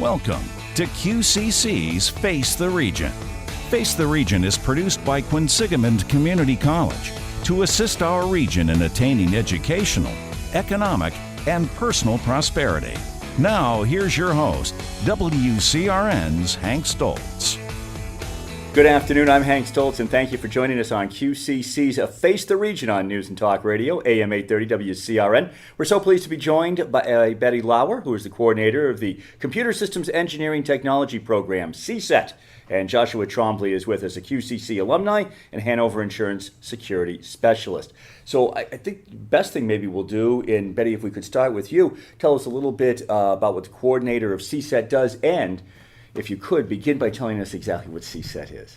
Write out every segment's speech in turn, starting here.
Welcome to QCC's Face the Region. Face the Region is produced by Quinsigamond Community College to assist our region in attaining educational, economic, and personal prosperity. Now, here's your host, WCRN's Hank Stoltz. Good afternoon, I'm Hank Stoltz, and thank you for joining us on QCC's Face the Region on News and Talk Radio, AM 830 WCRN. We're so pleased to be joined by Betty Lauer, who is the coordinator of the Computer Systems Engineering Technology Program, CSET, and Joshua Trombley is with us, a QCC alumni and Hanover Insurance Security Specialist. So I think the best thing maybe we'll do, and Betty, if we could start with you, tell us a little bit about what the coordinator of CSET does, and if you could, begin by telling us exactly what CSET is.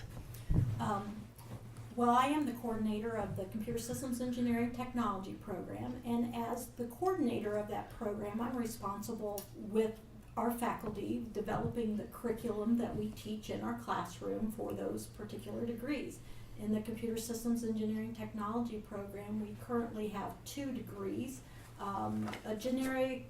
Well, I am the coordinator of the Computer Systems Engineering Technology Program, and as the coordinator of that program, I'm responsible with our faculty developing the curriculum that we teach in our classroom for those particular degrees. In the Computer Systems Engineering Technology Program, we currently have 2 degrees, a generic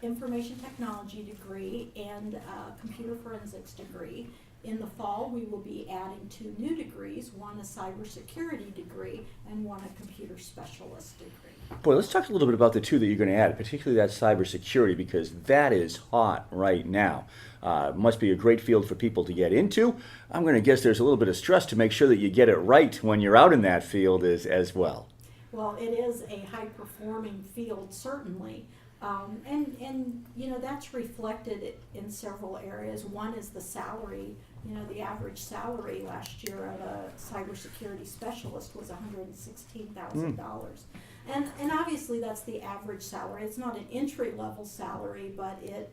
information technology degree and a computer forensics degree. In the fall, we will be adding 2 new degrees, one a cybersecurity degree and one a computer specialist degree. Boy, let's talk a little bit about the 2 that you're going to add, particularly that cybersecurity, because that is hot right now. Must be a great field for people to get into. I'm going to guess there's a little bit of stress to make sure that you get it right when you're out in that field as well. Well, it is a high-performing field, certainly. And you know, that's reflected in several areas. One is the salary. You know, the average salary last year of a cybersecurity specialist was $116,000. And obviously that's the average salary. It's not an entry-level salary, but it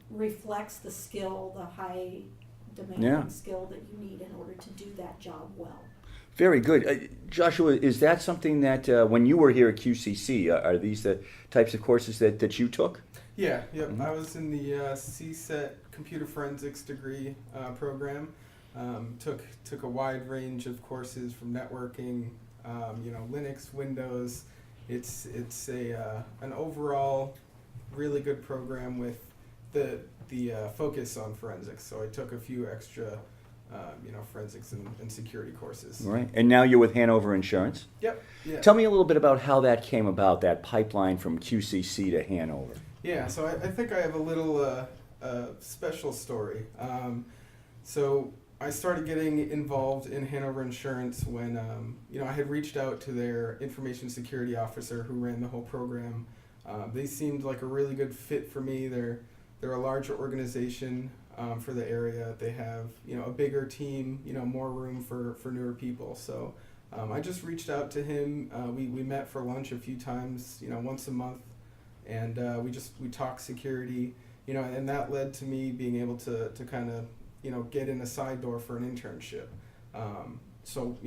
reflects the skill, the high demanding skill that you need in order to do that job well. Very good. Joshua, is that something that when you were here at QCC, are these the types of courses that you took? Yeah, yep. Mm-hmm. I was in the CSET computer forensics degree program. Took a wide range of courses from networking, Linux, Windows. It's an overall really good program with the focus on forensics. So I took a few extra forensics and security courses. Right. And now you're with Hanover Insurance? Yep. Yeah. Tell me a little bit about how that came about, that pipeline from QCC to Hanover. Yeah, so I think I have a little special story. So I started getting involved in Hanover Insurance when I had reached out to their information security officer who ran the whole program. They seemed like a really good fit for me. They're a larger organization for the area. They have a bigger team, more room for newer people. So I just reached out to him. We met for lunch a few times, once a month, and we talked security, and that led to me being able to kind of get in a side door for an internship. So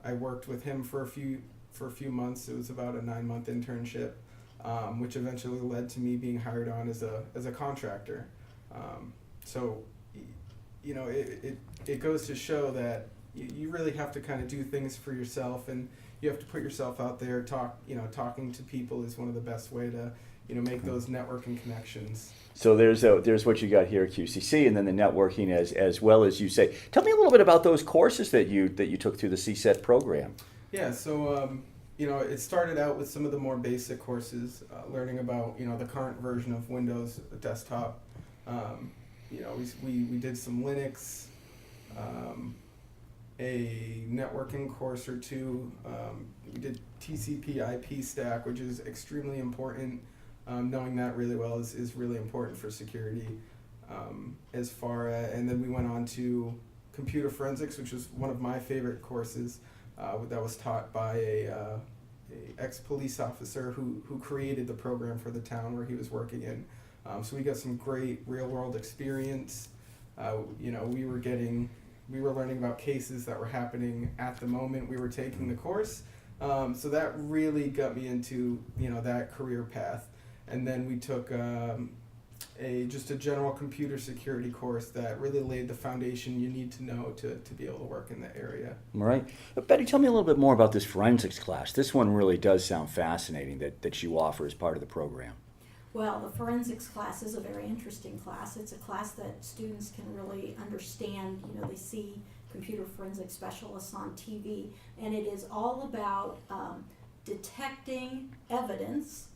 I worked with him for a few months. It was about a 9-month internship, which eventually led to me being hired on as a contractor. So it goes to show that you really have to kind of do things for yourself, and you have to put yourself out there. Talking to people is one of the best way to make those networking connections. So there's what you got here at QCC, and then the networking as well as you say. Tell me a little bit about those courses that you took through the CSET program. Yeah, so it started out with some of the more basic courses, learning about the current version of Windows desktop. We did some Linux, a networking course or 2. We did TCP/IP stack, which is extremely important. Knowing that really well is really important for security. And then we went on to computer forensics, which was one of my favorite courses. That was taught by a ex-police officer who created the program for the town where he was working in. So we got some great real-world experience. We were learning about cases that were happening at the moment we were taking the course. So that really got me into that career path. And then we took just a general computer security course that really laid the foundation you need to know to be able to work in the area. All right. Betty, tell me a little bit more about this forensics class. This one really does sound fascinating that you offer as part of the program. Well, the forensics class is a very interesting class. It's a class that students can really understand. You know, they see computer forensics specialists on TV, and it is all about detecting evidence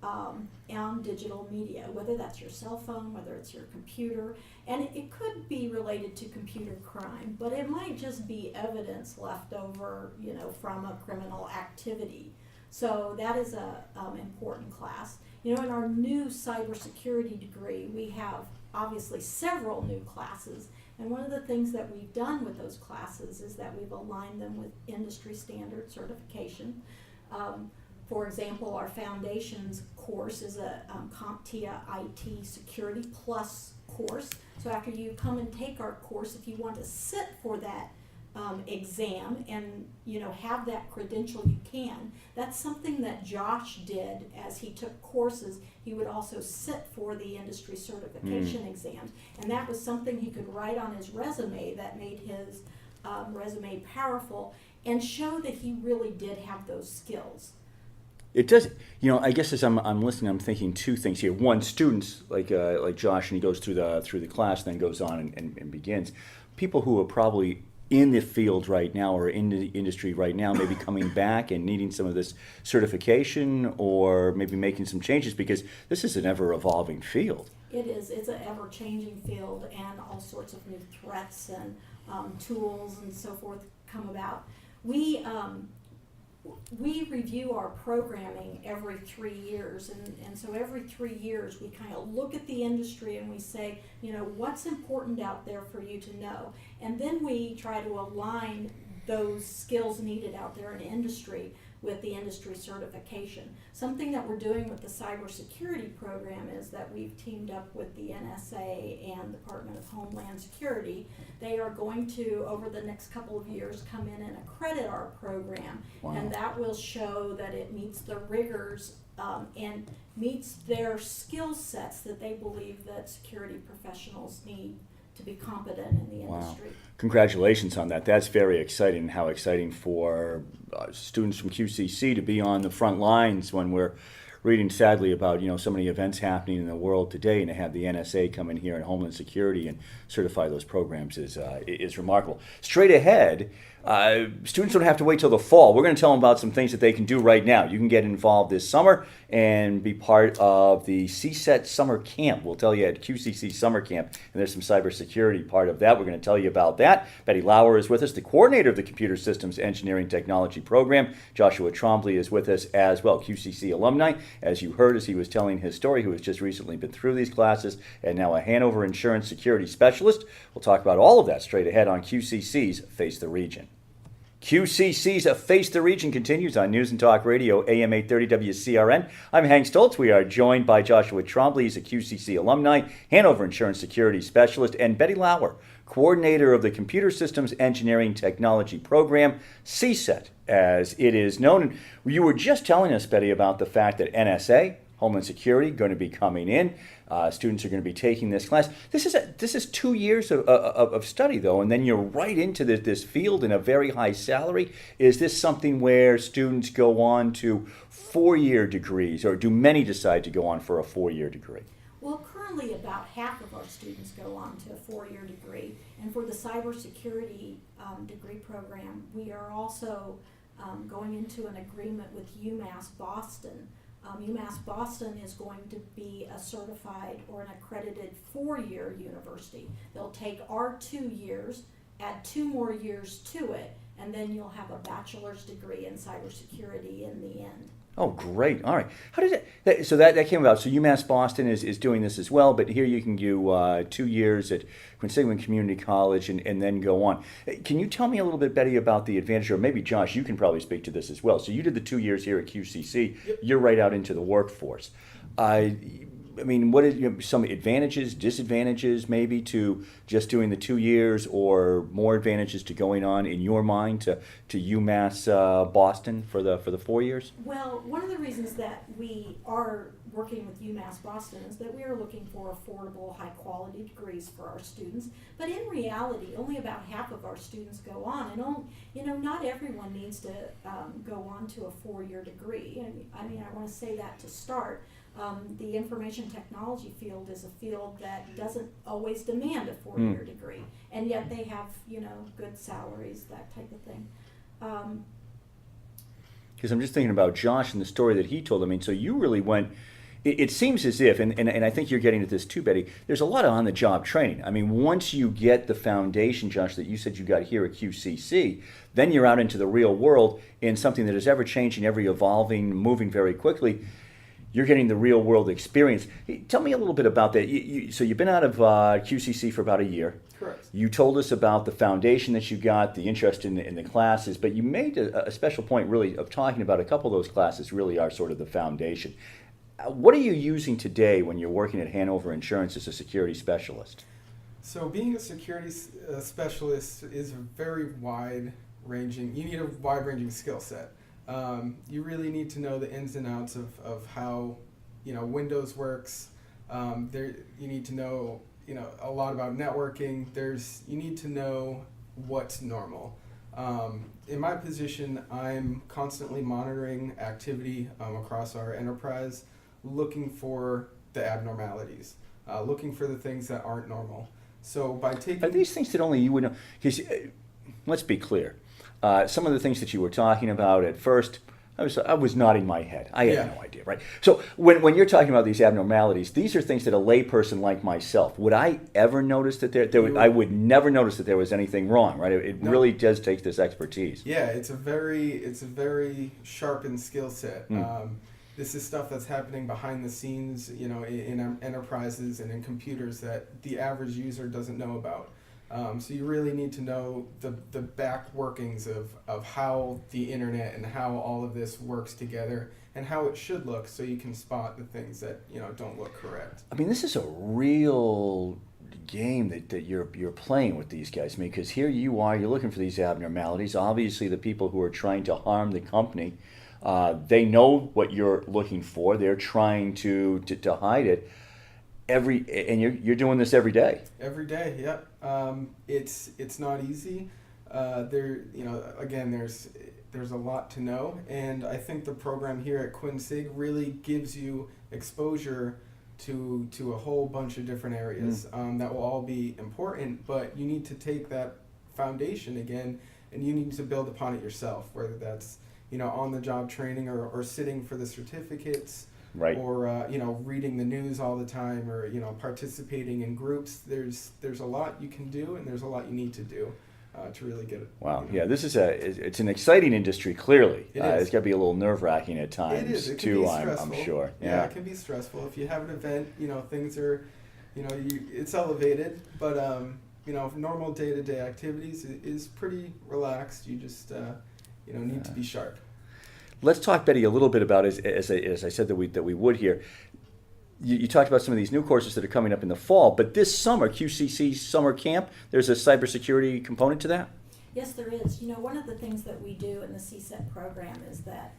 on digital media, whether that's your cell phone, whether it's your computer, and it could be related to computer crime, but it might just be evidence left over, you know, from a criminal activity. So that is a important class. You know, in our new cybersecurity degree, we have obviously several new classes, and one of the things that we've done with those classes is that we've aligned them with industry standard certification. For example, our foundations course is a CompTIA IT Security Plus course. So after you come and take our course, if you want to sit for that exam and, you know, have that credential, you can. That's something that Josh did as he took courses. He would also sit for the industry certification exams, and that was something he could write on his resume that made his resume powerful and show that he really did have those skills. It does, you know. I guess as I'm listening, I'm thinking two things here. One, students like Josh, and he goes through the class, then goes on and begins. People who are probably in the field right now or in the industry right now, maybe coming back and needing some of this certification, or maybe making some changes, because this is an ever-evolving field. It is. It's an ever-changing field, and all sorts of new threats and tools and so forth come about. We review our programming every 3 years, and so every 3 years we kind of look at the industry and we say, you know, what's important out there for you to know, and then we try to align those skills needed out there in industry with the industry certification. Something that we're doing with the cybersecurity program is that we've teamed up with the NSA and Department of Homeland Security. They are going to, over the next couple of years, come in and accredit our program. Wow. And that will show that it meets the rigors and meets their skill sets that they believe that security professionals need to be competent in the industry. Wow. Congratulations on that. That's very exciting. How exciting for students from QCC to be on the front lines when we're reading sadly about, you know, so many events happening in the world today, and to have the NSA come in here and Homeland Security and certify those programs is remarkable. Straight ahead, students don't have to wait till the fall. We're going to tell them about some things that they can do right now. You can get involved this summer and be part of the CSET summer camp. We'll tell you at QCC summer camp, and there's some cybersecurity part of that. We're going to tell you about that. Betty Lauer is with us, the coordinator of the Computer Systems Engineering Technology Program. Joshua Trombley is with us as well, QCC alumni, as you heard as he was telling his story, who has just recently been through these classes and now a Hanover Insurance Security Specialist. We'll talk about all of that straight ahead on QCC's Face the Region. QCC's Face the Region continues on News and Talk Radio, AM 830 WCRN. I'm Hank Stoltz. We are joined by Joshua Trombley. He's a QCC alumni, Hanover Insurance Security Specialist, and Betty Lauer, coordinator of the Computer Systems Engineering Technology Program, CSET, as it is known. And you were just telling us, Betty, about the fact that NSA, Homeland Security, going to be coming in. Students are going to be taking this class. This is 2 years of study, though, and then you're right into this field in a very high salary. Is this something where students go on to 4-year degrees, or do many decide to go on for a 4-year degree? Well, currently about half of our students go on to a 4-year degree, and for the cybersecurity degree program, we are also going into an agreement with UMass Boston. UMass Boston is going to be a certified or an accredited 4-year university. They'll take our 2 years, add 2 more years to it, and then you'll have a bachelor's degree in cybersecurity in the end. Oh, great. All right. How did that so that came about? So UMass Boston is doing this as well, but here you can do 2 years at Quinsigamond Community College and then go on. Can you tell me a little bit, Betty, about the advantage, or maybe Josh, you can probably speak to this as well. So you did the 2 years here at QCC. Yep. You're right out into the workforce. I mean, what are some advantages, disadvantages maybe to just doing the 2 years, or more advantages to going on in your mind to UMass Boston for the 4 years? Well, one of the reasons that we are working with UMass Boston is that we are looking for affordable, high-quality degrees for our students. But in reality, only about half of our students go on, and not everyone needs to go on to a 4-year degree. And I mean, I want to say that to start. The information technology field is a field that doesn't always demand a four-year degree, and yet they have, good salaries, that type of thing. Because I'm just thinking about Josh and the story that he told. I mean, so you really went. It seems as if, and I think you're getting at this too, Betty, there's a lot of on-the-job training. I mean, once you get the foundation, Josh, that you said you got here at QCC, then you're out into the real world in something that is ever-changing, ever-evolving, moving very quickly. You're getting the real-world experience. Tell me a little bit about that. So you've been out of QCC for about a year. Correct. You told us about the foundation that you got, the interest in the classes, but you made a special point, really, of talking about a couple of those classes really are sort of the foundation. What are you using today when you're working at Hanover Insurance as a security specialist? So being a security specialist is a very wide-ranging, you need a wide-ranging skill set. You really need to know the ins and outs of how, Windows works. You need to know, a lot about networking. You need to know what's normal. In my position, I'm constantly monitoring activity across our enterprise, looking for the abnormalities, looking for the things that aren't normal. So by taking... Are these things that only you would know? Because let's be clear. Some of the things that you were talking about at first, I was nodding my head. I had no idea, right? So when you're talking about these abnormalities, these are things that a layperson like myself, would I ever notice that I would never notice that there was anything wrong, right? It really does take this expertise. Yeah, it's a very sharpened skill set. This is stuff that's happening behind the scenes, in enterprises and in computers that the average user doesn't know about. So you really need to know the back workings of how the internet and how all of this works together and how it should look, so you can spot the things that don't look correct. I mean, this is a real game that you're playing with these guys. I mean, because here you are, you're looking for these abnormalities. Obviously, the people who are trying to harm the company, they know what you're looking for. They're trying to hide it. And you're doing this every day. Every day, yep. It's not easy. Again, there's a lot to know, and I think the program here at Quinsig really gives you exposure to a whole bunch of different areas that will all be important. But you need to take that foundation again, and you need to build upon it yourself. Whether that's on-the-job training or sitting for the certificates. Right. Or reading the news all the time, or participating in groups. There's a lot you can do, and there's a lot you need to do to really get it. Wow. Yeah, this is it's an exciting industry. Clearly, it's got to be a little nerve-wracking at times. It is. It can too. be stressful. I'm sure. Yeah, it can be stressful. If you have an event, things are, it's elevated, but normal day-to-day activities is pretty relaxed. You just need to be sharp. Let's talk, Betty, a little bit about, as I said that we would here. You talked about some of these new courses that are coming up in the fall, but this summer, QCC summer camp, there's a cybersecurity component to that? Yes, there is. One of the things that we do in the CSET program is that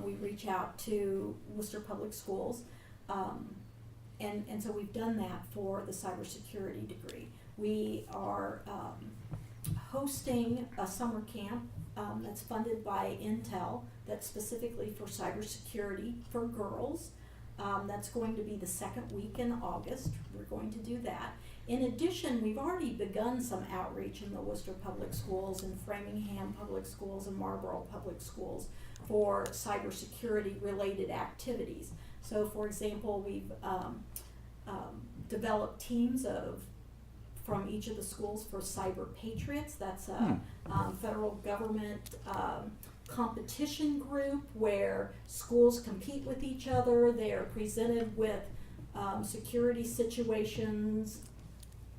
we reach out to Worcester Public Schools, and so we've done that for the cybersecurity degree. We are hosting a summer camp that's funded by Intel, that's specifically for cybersecurity for girls. That's going to be the second week in August. We're going to do that. In addition, we've already begun some outreach in the Worcester Public Schools and Framingham Public Schools and Marlborough Public Schools for cybersecurity related activities. So, for example, we've developed teams from each of the schools for Cyber Patriots. That's a federal government competition group where schools compete with each other. They are presented with security situations,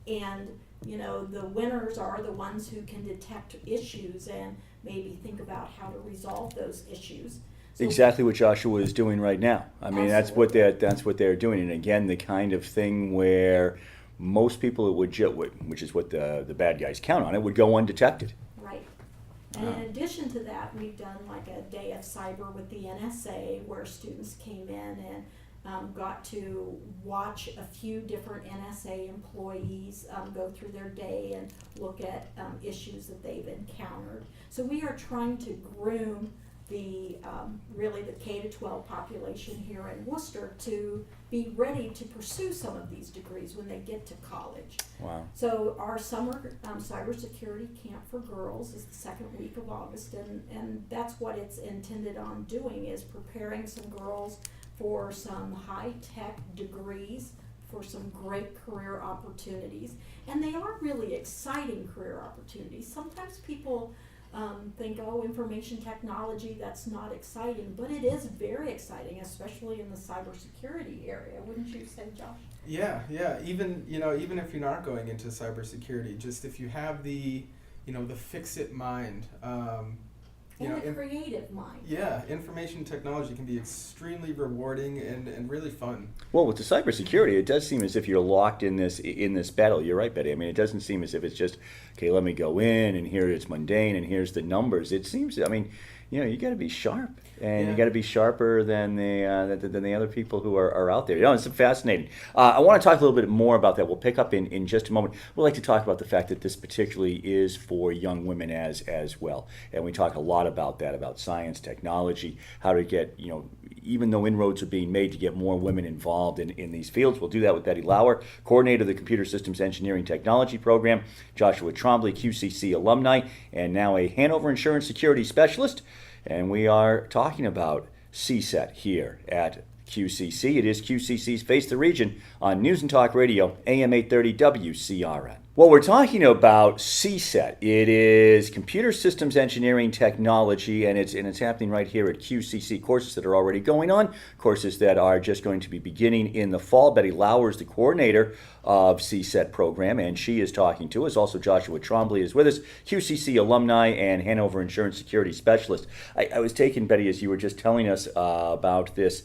and the winners are the ones who can detect issues and maybe think about how to resolve those issues. So exactly what Joshua is doing right now. I mean, that's what they're doing, and again, the kind of thing where most people which is what the bad guys count on, it would go undetected. Right. And in addition to that, we've done like a day of cyber with the NSA where students came in and got to watch a few different NSA employees go through their day and look at issues that they've encountered. So we are trying to groom really the K to 12 population here in Worcester to be ready to pursue some of these degrees when they get to college. Wow. So our summer cybersecurity camp for girls is the second week of August, and that's what it's intended on doing, is preparing some girls for some high-tech degrees, for some great career opportunities. And they are really exciting career opportunities. Sometimes people think, oh, information technology, that's not exciting, but it is very exciting, especially in the cybersecurity area. Wouldn't you say, Josh? Yeah. Even if you're not going into cybersecurity, just if you have the fix-it mind, the creative mind. Yeah, information technology can be extremely rewarding and really fun. Well, with the cybersecurity, it does seem as if you're locked in this battle. You're right, Betty. I mean, it doesn't seem as if it's just, okay, let me go in and here it's mundane and here's the numbers. It seems, I mean, you got to be sharp, and you got to be sharper than the other people who are out there. It's fascinating. I want to talk a little bit more about that. We'll pick up in just a moment. We'd like to talk about the fact that this particularly is for young women as well, and we talk a lot about that, about science, technology, how to get, even though inroads are being made to get more women involved in these fields. We'll do that with Betty Lauer, coordinator of the Computer Systems Engineering Technology Program, Joshua Trombley, QCC alumni, and now a Hanover Insurance Security Specialist. And we are talking about CSET here at QCC. It is QCC's Face the Region on News and Talk Radio, AM 830 WCRN. Well, we're talking about CSET. It is Computer Systems Engineering Technology, and it's happening right here at QCC. Courses that are already going on, courses that are just going to be beginning in the fall. Betty Lauer is the coordinator of CSET program, and she is talking to us. Also, Joshua Trombley is with us, QCC alumni and Hanover Insurance Security Specialist. I was taken, Betty, as you were just telling us about this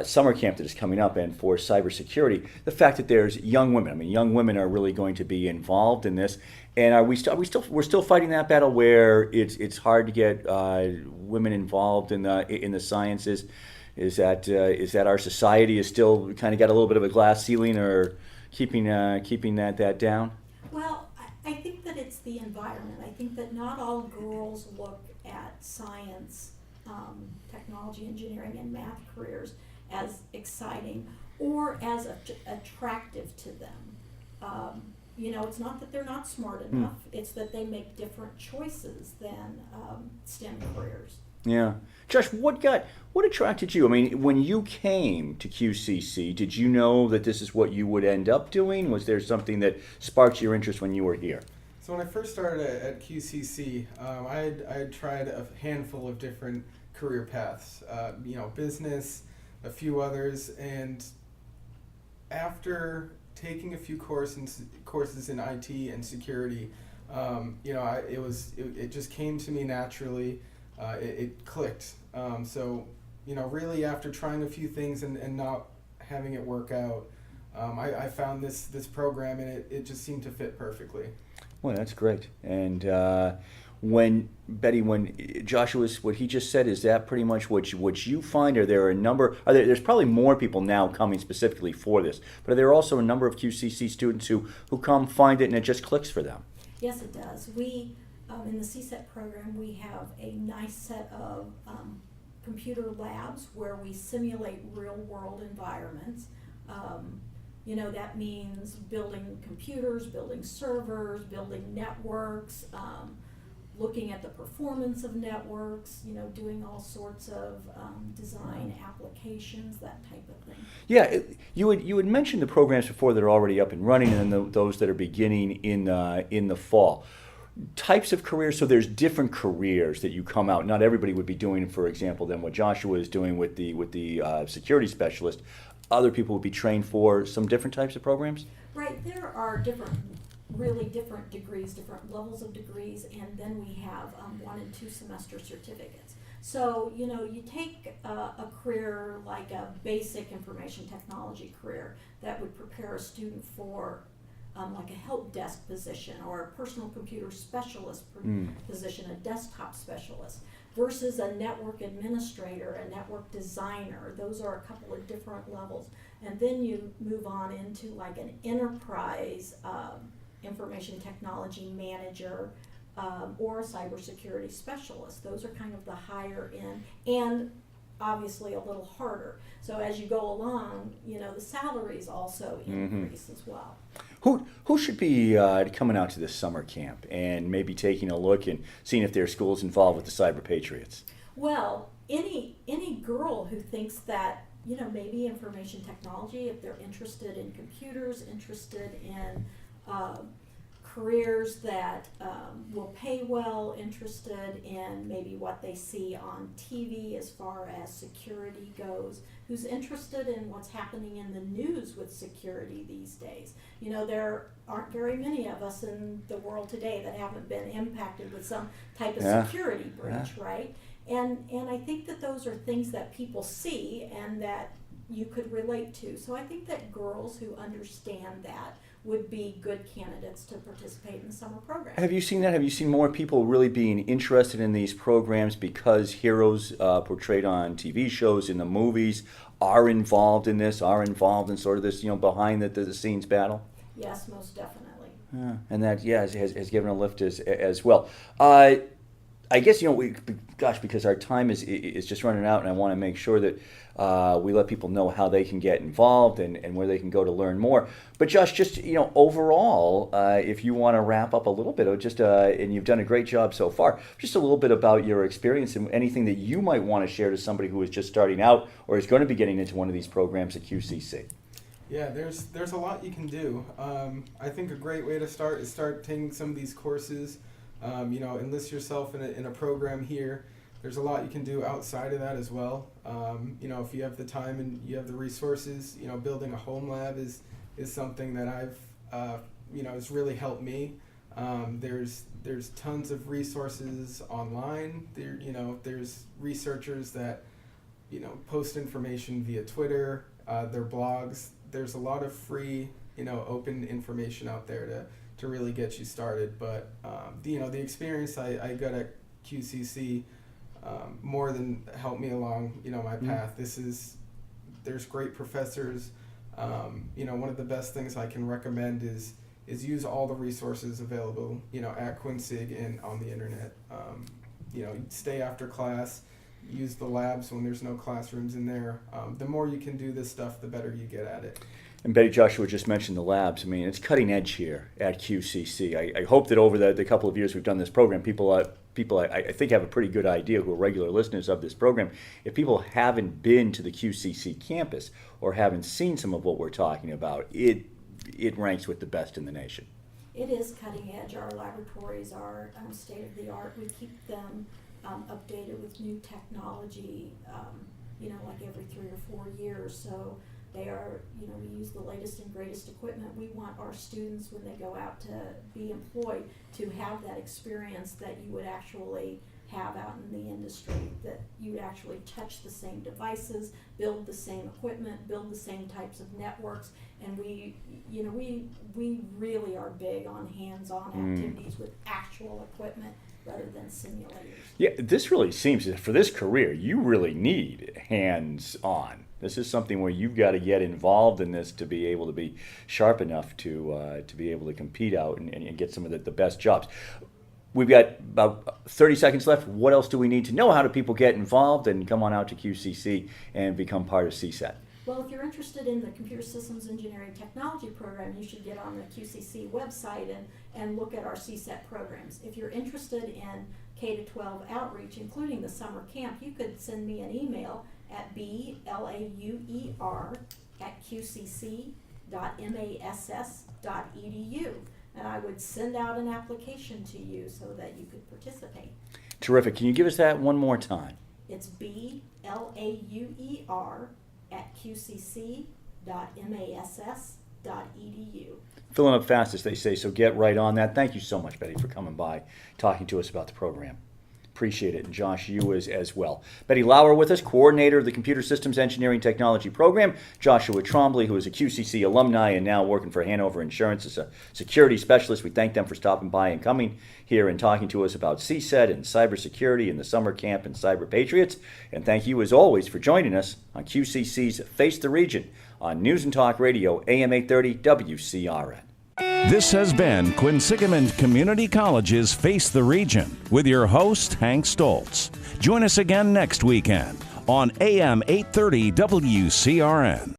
summer camp that is coming up, and for cybersecurity, the fact that there's young women. I mean, young women are really going to be involved in this. And we're still fighting that battle where it's hard to get women involved in the sciences. Is that our society is still kind of got a little bit of a glass ceiling, or keeping that down? Well, I think that it's the environment. I think that not all girls look at science, technology, engineering, and math careers as exciting or as attractive to them. It's not that they're not smart enough, it's that they make different choices than STEM careers. Yeah. Josh, what attracted you? I mean, when you came to QCC, did you know that this is what you would end up doing? Was there something that sparked your interest when you were here? So when I first started at QCC, I had tried a handful of different career paths, business, a few others, and after taking a few courses in IT and security, it just came to me naturally. It clicked. Really after trying a few things and not having it work out, I found this program, and it just seemed to fit perfectly. Well, that's great. And when Joshua's, what he just said, is that pretty much what you find? Are there a number? There's probably more people now coming specifically for this, but are there also a number of QCC students who come, find it, and it just clicks for them? Yes, it does. We in the CSET program, we have a nice set of computer labs where we simulate real-world environments. That means building computers, building servers, building networks, looking at the performance of networks, doing all sorts of design applications, that type of thing. Yeah, you had mentioned the programs before that are already up and running, and then those that are beginning in the fall. Types of careers, so there's different careers that you come out. Not everybody would be doing, for example, than what Joshua is doing with the security specialist. Other people would be trained for some different types of programs? Right, there are really different degrees, different levels of degrees, and then we have 1 and 2 semester certificates. So, you take a career like a basic information technology career that would prepare a student for like a help desk position or a personal computer specialist position, a desktop specialist, versus a network administrator, a network designer. Those are a couple of different levels. And then you move on into like an enterprise information technology manager or a cybersecurity specialist. Those are kind of the higher end, and obviously a little harder. So as you go along, the salaries also increase as well. Who should be coming out to this summer camp and maybe taking a look and seeing if there are schools involved with the Cyber Patriots? Well, any girl who thinks that, maybe information technology, if they're interested in computers, interested in careers that will pay well, interested in maybe what they see on TV as far as security goes, who's interested in what's happening in the news with security these days. There aren't very many of us in the world today that haven't been impacted with some type of security breach, right? And I think that those are things that people see and that you could relate to. So I think that girls who understand that would be good candidates to participate in the summer program. Have you seen that? Have you seen more people really being interested in these programs because heroes portrayed on TV shows, in the movies, are involved in this, are involved in sort of this, behind the scenes battle? Yes, most definitely. And that, has given a lift as well. I guess, because our time is just running out, and I want to make sure that we let people know how they can get involved and where they can go to learn more. But Josh, just, overall, if you want to wrap up a little bit, and you've done a great job so far, just a little bit about your experience and anything that you might want to share to somebody who is just starting out or is going to be getting into one of these programs at QCC. Yeah, there's a lot you can do. I think a great way to start is taking some of these courses. Enlist yourself in a program here. There's a lot you can do outside of that as well. If you have the time and you have the resources, building a home lab is something that I've, has really helped me. There's tons of resources online. There's researchers that, post information via Twitter, their blogs. There's a lot of free, open information out there to really get you started. But the experience I got at QCC more than helped me along my path. There's great professors. One of the best things I can recommend is use all the resources available at Quinsig and on the internet. Stay after class, use the labs when there's no classrooms in there. The more you can do this stuff, the better you get at it. And Betty, Joshua just mentioned the labs. I mean, it's cutting edge here at QCC. I hope that over the couple of years we've done this program, people I think have a pretty good idea who are regular listeners of this program. If people haven't been to the QCC campus or haven't seen some of what we're talking about, it ranks with the best in the nation. It is cutting edge. Our laboratories are state of the art. We keep them updated with new technology, like every 3 or 4 years. So they are, we use the latest and greatest equipment. We want our students, when they go out to be employed, to have that experience that you would actually have out in the industry, that you would actually touch the same devices, build the same equipment, build the same types of networks. And we really are big on hands-on activities with actual equipment rather than simulators. Yeah, this really seems that for this career, you really need hands-on. This is something where you've got to get involved in this to be able to be sharp enough to be able to compete out and get some of the best jobs. We've got about 30 seconds left. What else do we need to know? How do people get involved and come on out to QCC and become part of CSET? Well, if you're interested in the Computer Systems Engineering Technology program, you should get on the QCC website and look at our CSET programs. If you're interested in K-12 outreach, including the summer camp, you could send me an email at blauer@qcc.mass.edu, and I would send out an application to you so that you could participate. Terrific. Can you give us that one more time? It's blauer@qcc.mass.edu. Filling up fast, as they say, so get right on that. Thank you so much, Betty, for coming by, talking to us about the program. Appreciate it, and Josh, you as well. Betty Lauer with us, coordinator of the Computer Systems Engineering Technology program. Joshua Trombley, who is a QCC alumni and now working for Hanover Insurance as a security specialist. We thank them for stopping by and coming here and talking to us about CSET and cybersecurity and the summer camp and Cyber Patriots. And thank you, as always, for joining us on QCC's Face the Region on News and Talk Radio, AM 830 WCRN. This has been Quinsigamond Community College's Face the Region with your host, Hank Stoltz. Join us again next weekend on AM 830 WCRN.